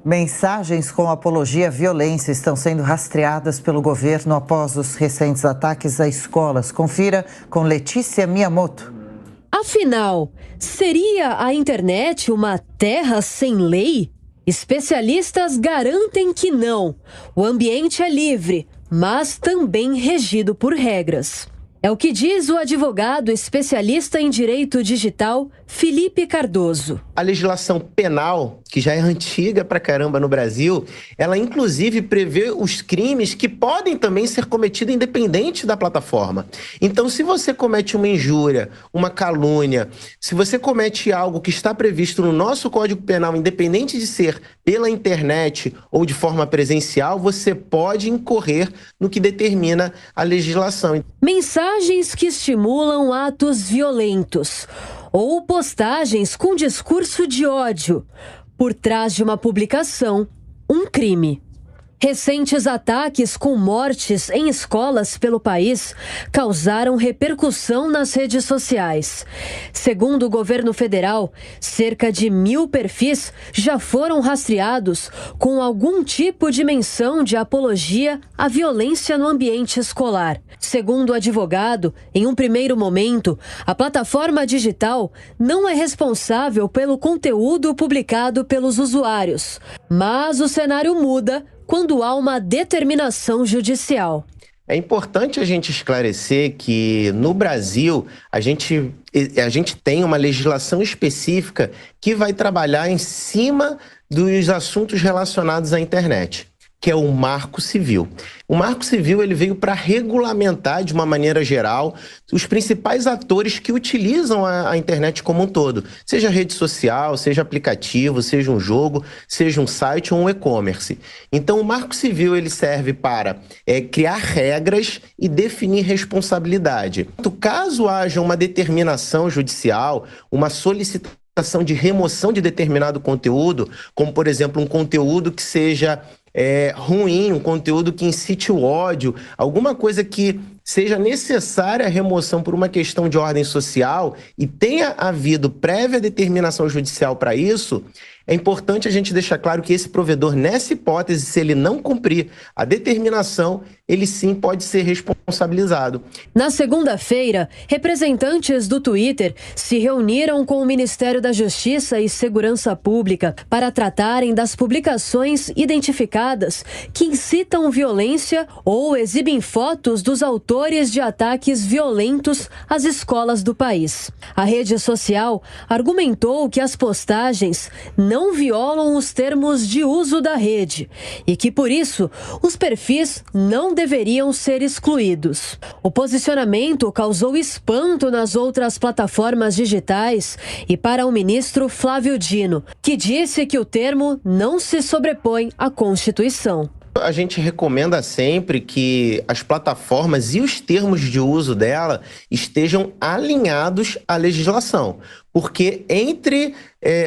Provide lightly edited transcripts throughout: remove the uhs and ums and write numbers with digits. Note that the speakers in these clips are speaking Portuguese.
Mensagens com apologia à violência estão sendo rastreadas pelo governo após os recentes ataques a escolas. Confira com Letícia Miyamoto. Afinal, seria a internet uma terra sem lei? Especialistas garantem que não. O ambiente é livre, mas também regido por regras. É o que diz o advogado especialista em direito digital, Felipe Cardoso. A legislação penal, que já é antiga pra caramba no Brasil, ela inclusive prevê os crimes que podem também ser cometidos independente da plataforma. Então, se você comete uma injúria, uma calúnia, se você comete algo que está previsto no nosso Código Penal, independente de ser pela internet ou de forma presencial, você pode incorrer no que determina a legislação. Mensagens que estimulam atos violentos ou postagens com discurso de ódio. Por trás de uma publicação, um crime. Recentes ataques com mortes em escolas pelo país causaram repercussão nas redes sociais. Segundo o governo federal, cerca de 1.000 perfis já foram rastreados com algum tipo de menção de apologia à violência no ambiente escolar. Segundo o advogado, em um primeiro momento, a plataforma digital não é responsável pelo conteúdo publicado pelos usuários. Mas o cenário muda quando há uma determinação judicial. É importante a gente esclarecer que no Brasil a gente tem uma legislação específica que vai trabalhar em cima dos assuntos relacionados à internet, que é o Marco Civil. O Marco Civil ele veio para regulamentar, de uma maneira geral, os principais atores que utilizam a internet como um todo. Seja rede social, seja aplicativo, seja um jogo, seja um site ou um e-commerce. Então, o Marco Civil ele serve para criar regras e definir responsabilidade. Caso haja uma determinação judicial, uma solicitação de remoção de determinado conteúdo, como, por exemplo, um conteúdo que seja ruim, um conteúdo que incite o ódio, alguma coisa que seja necessária a remoção por uma questão de ordem social e tenha havido prévia determinação judicial para isso, é importante a gente deixar claro que esse provedor, nessa hipótese, se ele não cumprir a determinação, ele sim pode ser responsabilizado. Na segunda-feira, representantes do Twitter se reuniram com o Ministério da Justiça e Segurança Pública para tratarem das publicações identificadas que incitam violência ou exibem fotos dos autores de ataques violentos às escolas do país. A rede social argumentou que as postagens não violam os termos de uso da rede e que, por isso, os perfis não deveriam ser excluídos. O posicionamento causou espanto nas outras plataformas digitais e para o ministro Flávio Dino, que disse que o termo não se sobrepõe à Constituição. A gente recomenda sempre que as plataformas e os termos de uso dela estejam alinhados à legislação, porque entre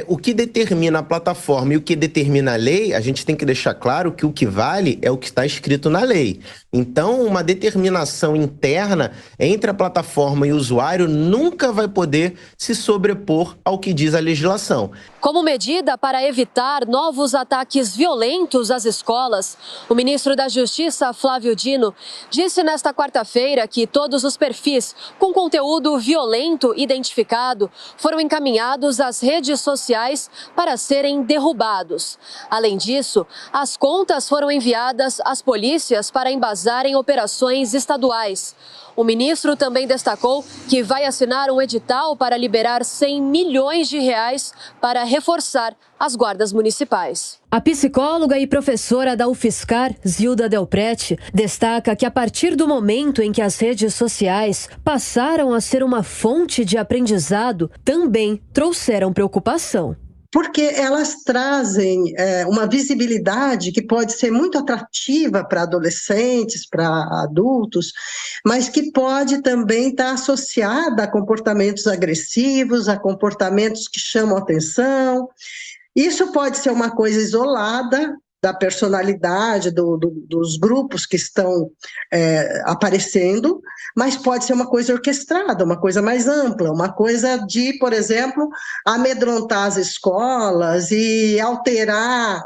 o que determina a plataforma e o que determina a lei, a gente tem que deixar claro que o que vale é o que está escrito na lei. Então, uma determinação interna entre a plataforma e o usuário nunca vai poder se sobrepor ao que diz a legislação. Como medida para evitar novos ataques violentos às escolas, o ministro da Justiça, Flávio Dino, disse nesta quarta-feira que todos os perfis com conteúdo violento identificado foram encaminhados às redes sociais para serem derrubados. Além disso, as contas foram enviadas às polícias para embasarem operações estaduais. O ministro também destacou que vai assinar um edital para liberar 100 milhões de reais para reforçar as guardas municipais. A psicóloga e professora da UFSCar, Zilda Delprete, destaca que a partir do momento em que as redes sociais passaram a ser uma fonte de aprendizado, também trouxeram preocupação. Porque elas trazem uma visibilidade que pode ser muito atrativa para adolescentes, para adultos, mas que pode também estar associada a comportamentos agressivos, a comportamentos que chamam atenção. Isso pode ser uma coisa isolada, da personalidade dos grupos que estão aparecendo, mas pode ser uma coisa orquestrada, uma coisa mais ampla, uma coisa de, por exemplo, amedrontar as escolas e alterar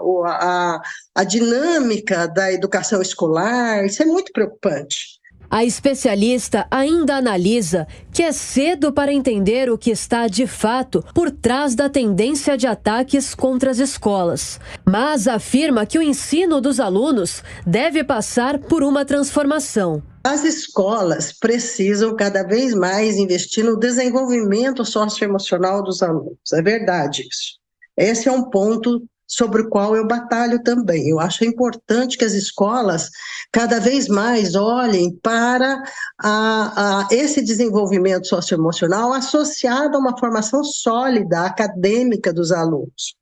a dinâmica da educação escolar. Isso é muito preocupante. A especialista ainda analisa que é cedo para entender o que está, de fato, por trás da tendência de ataques contra as escolas, mas afirma que o ensino dos alunos deve passar por uma transformação. As escolas precisam cada vez mais investir no desenvolvimento socioemocional dos alunos. É verdade isso. Esse é um ponto sobre o qual eu batalho também. Eu acho importante que as escolas cada vez mais olhem para esse desenvolvimento socioemocional associado a uma formação sólida, acadêmica dos alunos.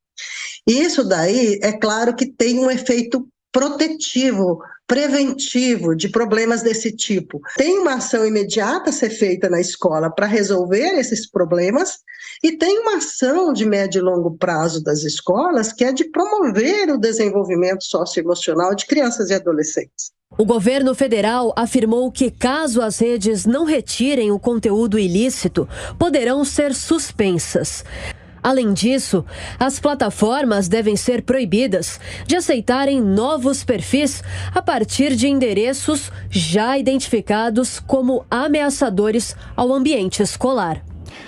E isso daí, é claro que tem um efeito protetivo, preventivo de problemas desse tipo. Tem uma ação imediata a ser feita na escola para resolver esses problemas e tem uma ação de médio e longo prazo das escolas que é de promover o desenvolvimento socioemocional de crianças e adolescentes. O governo federal afirmou que, caso as redes não retirem o conteúdo ilícito, poderão ser suspensas. Além disso, as plataformas devem ser proibidas de aceitarem novos perfis a partir de endereços já identificados como ameaçadores ao ambiente escolar.